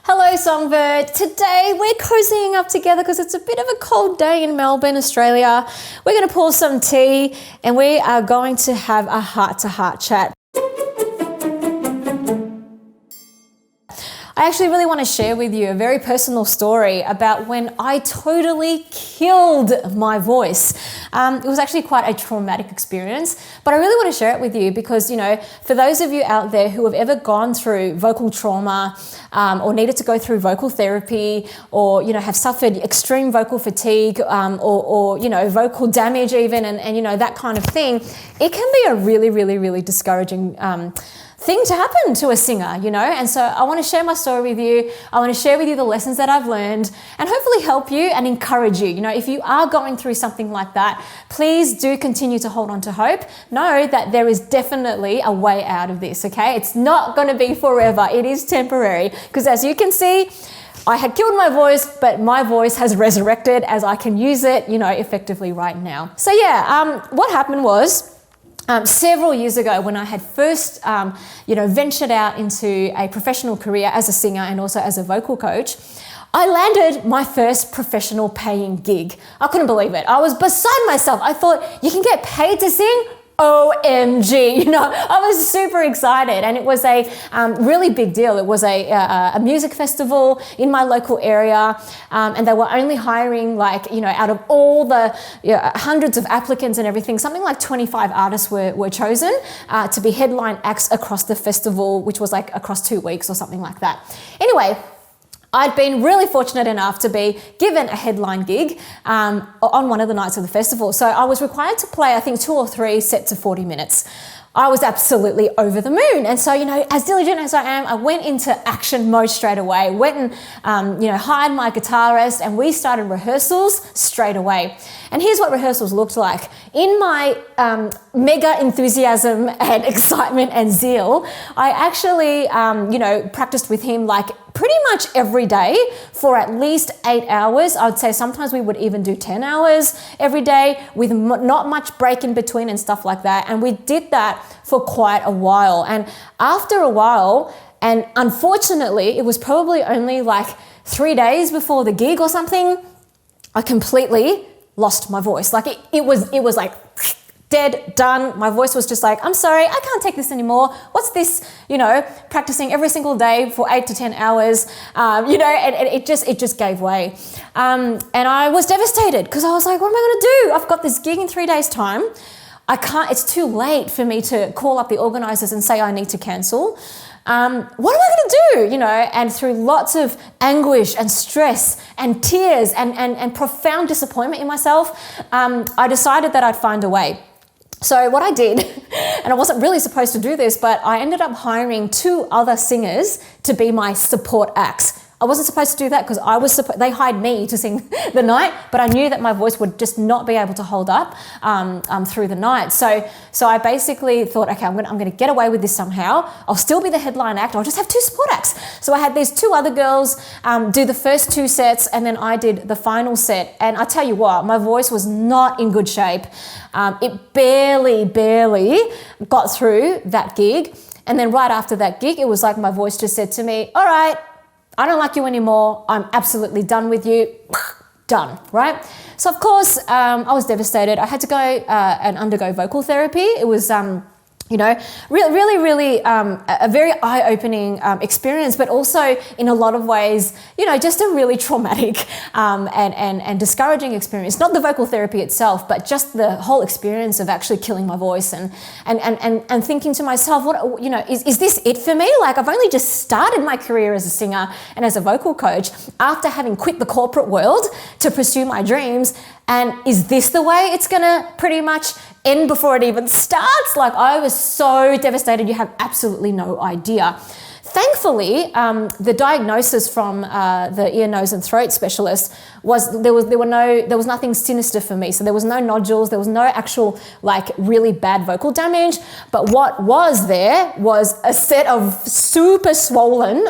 Hello Songbird. Today we're cozying up together because it's a bit of a cold day in Melbourne, Australia. We're going to pour some tea and we are going to have a heart-to-heart chat. I actually really want to share with you a very personal story about when I totally killed my voice. It was actually quite a traumatic experience, but I really want to share it with you because, for those of you out there who have ever gone through vocal trauma or needed to go through vocal therapy or, have suffered extreme vocal fatigue or vocal damage even and that kind of thing, it can be a really, really, really discouraging thing to happen to a singer, and so I want to share my story with you. I want to share with you the lessons that I've learned and hopefully help you and encourage you. If you are going through something like that, please do continue to hold on to hope. Know that there is definitely a way out of this, okay? It's not going to be forever. It is temporary because as you can see, I had killed my voice, but my voice has resurrected as I can use it, effectively right now. So what happened was, several years ago when I had first, ventured out into a professional career as a singer and also as a vocal coach, I landed my first professional paying gig. I couldn't believe it. I was beside myself. I thought, you can get paid to sing? OMG, I was super excited and it was a really big deal. It was a music festival in my local area and they were only hiring out of all the hundreds of applicants and everything, something like 25 artists were chosen to be headline acts across the festival, which was across 2 weeks or something like that. Anyway, I'd been really fortunate enough to be given a headline gig on one of the nights of the festival. So I was required to play, I think, 2 or 3 sets of 40 minutes. I was absolutely over the moon. And so, as diligent as I am, I went into action mode straight away, went and, hired my guitarist and we started rehearsals straight away. And here's what rehearsals looked like. In my mega enthusiasm and excitement and zeal, I actually, practiced with him pretty much every day for at least 8 hours. I'd say sometimes we would even do 10 hours every day with not much break in between and stuff like that. And we did that for quite a while. And after a while, and unfortunately, it was probably only 3 days before the gig or something, I completely lost my voice. It was dead, done. My voice was just I'm sorry, I can't take this anymore. What's this, practicing every single day for 8 to 10 hours, and it just gave way. And I was devastated because I was like, what am I going to do? I've got this gig in 3 days' time. It's too late for me to call up the organisers and say I need to cancel. What am I going to do? And through lots of anguish and stress and tears and profound disappointment in myself, I decided that I'd find a way. So what I did, and I wasn't really supposed to do this, but I ended up hiring 2 other singers to be my support acts. I wasn't supposed to do that because they hired me to sing the night, but I knew that my voice would just not be able to hold up through the night. So I basically thought, okay, I'm going to get away with this somehow. I'll still be the headline act. I'll just have 2 support acts. So I had these 2 other girls do the first 2 sets, and then I did the final set. And I tell you what, my voice was not in good shape. It barely got through that gig. And then right after that gig, it was like my voice just said to me, all right, I don't like you anymore. I'm absolutely done with you. Done, right? So of course, I was devastated. I had to go and undergo vocal therapy. It was, really a very eye-opening experience, but also in a lot of ways, just a really traumatic and discouraging experience. Not the vocal therapy itself, but just the whole experience of actually killing my voice and thinking to myself, is this it for me? I've only just started my career as a singer and as a vocal coach after having quit the corporate world to pursue my dreams. And is this the way it's going to pretty much end before it even starts? I was so devastated, you have absolutely no idea. Thankfully, the diagnosis from the ear, nose and throat specialist was there was nothing sinister for me. So there was no nodules, there was no actual really bad vocal damage. But what was there was a set of super swollen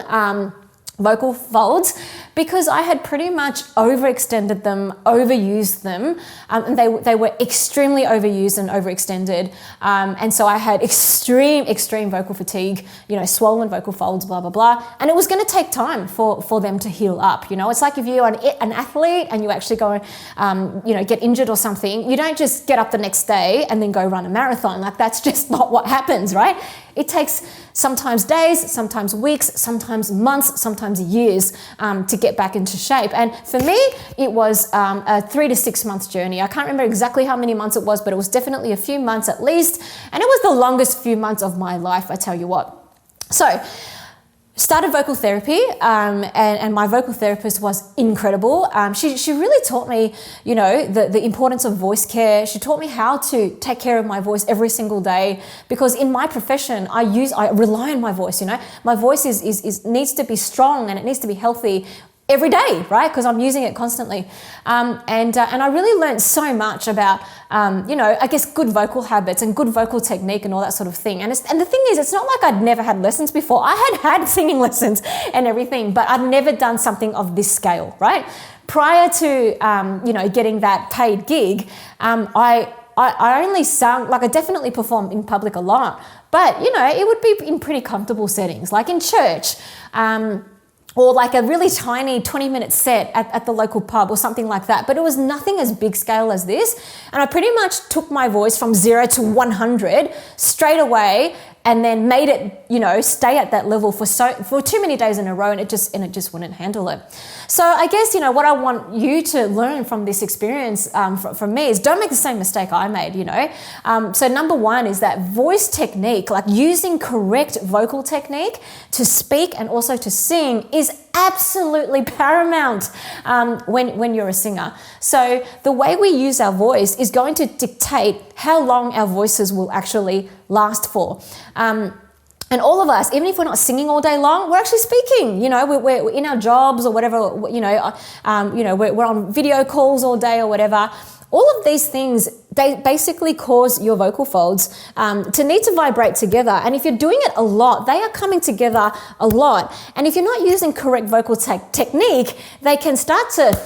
vocal folds because I had pretty much overextended them, overused them, and they were extremely overused and overextended. And so I had extreme vocal fatigue, swollen vocal folds, blah, blah, blah. And it was going to take time for them to heal up. It's like if you're an athlete and you actually go, get injured or something, you don't just get up the next day and then go run a marathon. Like, that's just not what happens, right? It takes sometimes days, sometimes weeks, sometimes months, sometimes years to get back into shape. And for me, it was a 3 to 6 month journey. I can't remember exactly how many months it was, but it was definitely a few months at least. And it was the longest few months of my life, I tell you what. So, started vocal therapy, and my vocal therapist was incredible. She really taught me, the importance of voice care. She taught me how to take care of my voice every single day, because in my profession, I rely on my voice. My voice needs to be strong and it needs to be healthy every day, right? Because I'm using it constantly. And I really learned so much about, I guess, good vocal habits and good vocal technique and all that sort of thing. And the thing is, it's not like I'd never had lessons before. I had singing lessons and everything, but I'd never done something of this scale, right? Prior to, getting that paid gig, I only sung, like I definitely performed in public a lot, but, it would be in pretty comfortable settings, like in church, or like a really tiny 20-minute set at the local pub or something like that. But it was nothing as big scale as this. And I pretty much took my voice from 0 to 100 straight away, and then made it, stay at that level for too many days in a row, and it just wouldn't handle it. So I guess, what I want you to learn from this experience from me is don't make the same mistake I made, So number one is that voice technique, like using correct vocal technique to speak and also to sing, is absolutely paramount when you're a singer. So the way we use our voice is going to dictate how long our voices will actually last for. And all of us, even if we're not singing all day long, we're actually speaking. We're in our jobs or whatever. We're on video calls all day or whatever. All of these things, they basically cause your vocal folds to need to vibrate together. And if you're doing it a lot, they are coming together a lot. And if you're not using correct vocal technique, they can start to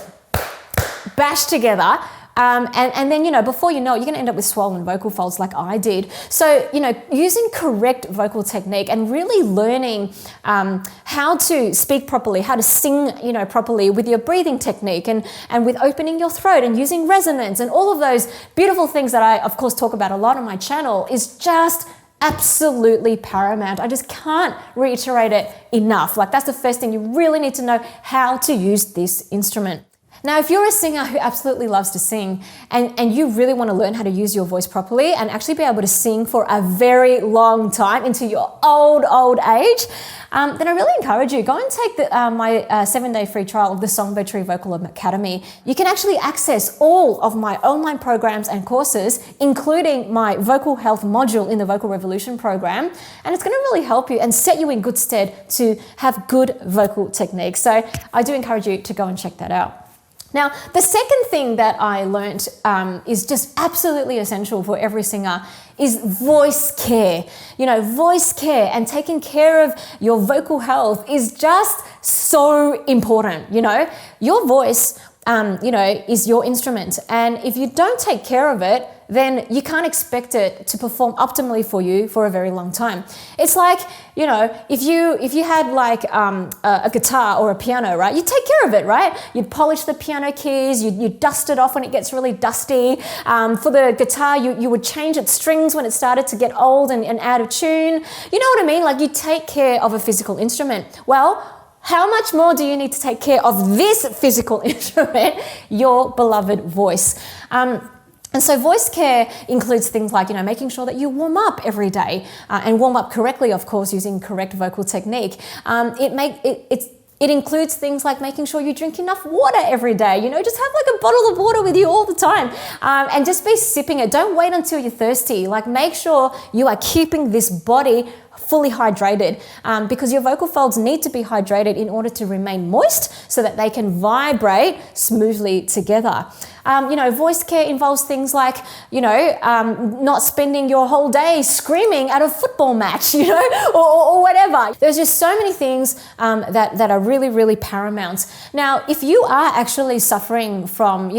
bash together. And then, before you know it, you're going to end up with swollen vocal folds like I did. So, using correct vocal technique and really learning how to speak properly, how to sing, properly with your breathing technique and with opening your throat and using resonance and all of those beautiful things that I, of course, talk about a lot on my channel is just absolutely paramount. I just can't reiterate it enough. Like, that's the first thing. You really need to know how to use this instrument. Now, if you're a singer who absolutely loves to sing and you really want to learn how to use your voice properly and actually be able to sing for a very long time into your old age, then I really encourage you, go and take my 7-day free trial of the Songbird Vocal Academy. You can actually access all of my online programs and courses, including my vocal health module in the Vocal Revolution program. And it's going to really help you and set you in good stead to have good vocal technique. So I do encourage you to go and check that out. Now, the second thing that I learned is just absolutely essential for every singer is voice care. Voice care and taking care of your vocal health is just so important. Your voice, is your instrument. And if you don't take care of it, then you can't expect it to perform optimally for you for a very long time. It's like, if you had like a guitar or a piano, right? You'd take care of it, right? You'd polish the piano keys, you'd dust it off when it gets really dusty. For the guitar, you would change its strings when it started to get old and out of tune. You know what I mean? Like, you take care of a physical instrument. Well, how much more do you need to take care of this physical instrument, your beloved voice? And so voice care includes things like, making sure that you warm up every day and warm up correctly, of course, using correct vocal technique. It includes things like making sure you drink enough water every day. Just have like a bottle of water with you all the time and just be sipping it. Don't wait until you're thirsty. Like, make sure you are keeping this body fully hydrated because your vocal folds need to be hydrated in order to remain moist so that they can vibrate smoothly together. Voice care involves things like, not spending your whole day screaming at a football match, or whatever. There's just so many things that are really, really paramount. Now, if you are actually suffering from,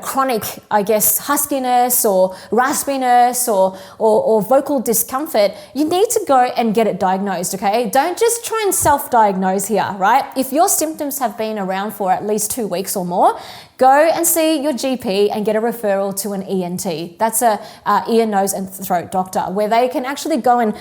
chronic, I guess, huskiness or raspiness or vocal discomfort, you need to go and get it diagnosed, okay? Don't just try and self-diagnose here, right? If your symptoms have been around for at least 2 weeks or more, go and see your GP and get a referral to an ENT. That's a ear, nose and throat doctor, where they can actually go and,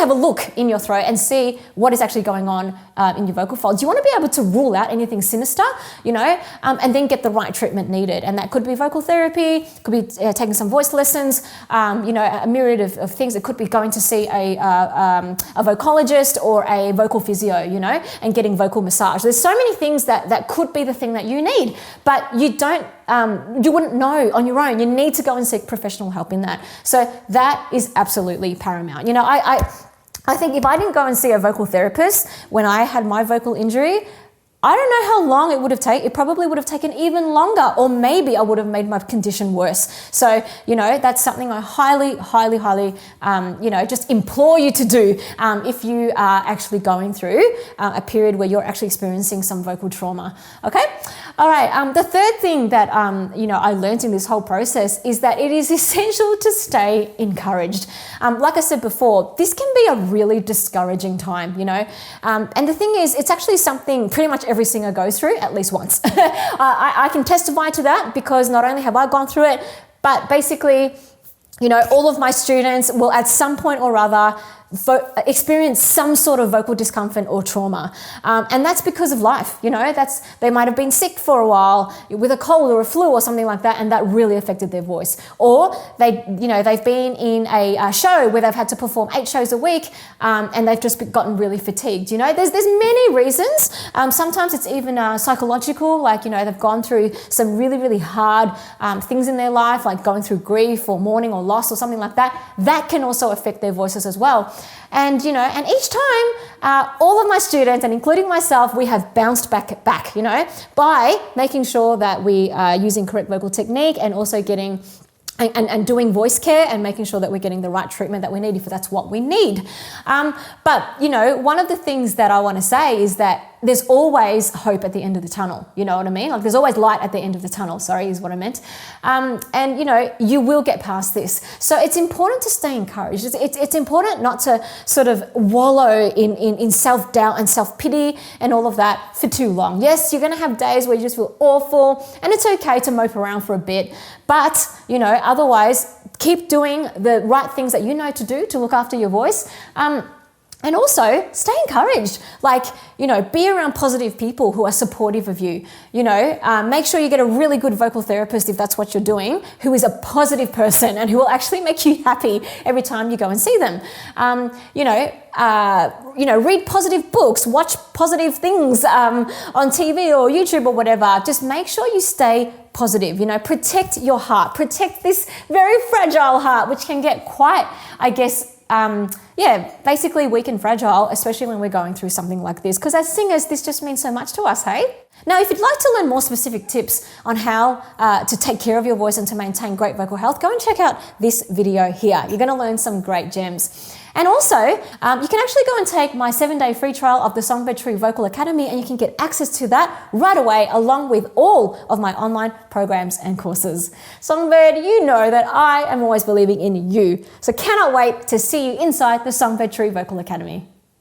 have a look in your throat and see what is actually going on in your vocal folds. You want to be able to rule out anything sinister, and then get the right treatment needed. And that could be vocal therapy, could be taking some voice lessons, a myriad of things. It could be going to see a vocalist or a vocal physio, and getting vocal massage. There's so many things that could be the thing that you need, but you wouldn't know on your own. You need to go and seek professional help in that. So that is absolutely paramount. I think if I didn't go and see a vocal therapist when I had my vocal injury, I don't know how long it would have taken. It probably would have taken even longer, or maybe I would have made my condition worse. So, that's something I highly, highly, highly, just implore you to do if you are actually going through a period where you're actually experiencing some vocal trauma. Okay? All right. The third thing that, I learned in this whole process is that it is essential to stay encouraged. Like I said before, this can be a really discouraging time, and the thing is, it's actually something pretty much every singer goes through at least once. I can testify to that, because not only have I gone through it, but basically, all of my students will at some point or other experience some sort of vocal discomfort or trauma. And that's because of life, they might have been sick for a while with a cold or a flu or something like that, and that really affected their voice. Or they've been in a show where they've had to perform 8 shows a week, and they've just gotten really fatigued. There's many reasons. Sometimes it's even psychological, like, they've gone through some really, really hard things in their life, like going through grief or mourning or loss or something like that. That can also affect their voices as well. And, and each time, all of my students, and including myself, we have bounced back, by making sure that we are using correct vocal technique, and also getting and doing voice care, and making sure that we're getting the right treatment that we need, if that's what we need. But, one of the things that I want to say is that there's always hope at the end of the tunnel. You know what I mean? Like, there's always light at the end of the tunnel, is what I meant. And, you will get past this. So it's important to stay encouraged. It's important not to sort of wallow in self-doubt and self-pity and all of that for too long. Yes, you're going to have days where you just feel awful, and it's okay to mope around for a bit. But, otherwise, keep doing the right things that you know to do to look after your voice. And also stay encouraged, be around positive people who are supportive of you. Make sure you get a really good vocal therapist, if that's what you're doing, who is a positive person and who will actually make you happy every time you go and see them. Read positive books, watch positive things on TV or YouTube or whatever. Just make sure you stay positive, protect your heart, protect this very fragile heart, which can get quite, I guess, basically weak and fragile, especially when we're going through something like this. Because as singers, this just means so much to us, hey? Now, if you'd like to learn more specific tips on how to take care of your voice and to maintain great vocal health, go and check out this video here. You're going to learn some great gems. And also, you can actually go and take my 7-day free trial of the Songbird Vocal Academy, and you can get access to that right away, along with all of my online programs and courses. Songbird, you know that I am always believing in you. So cannot wait to see you inside the Songbird Vocal Academy.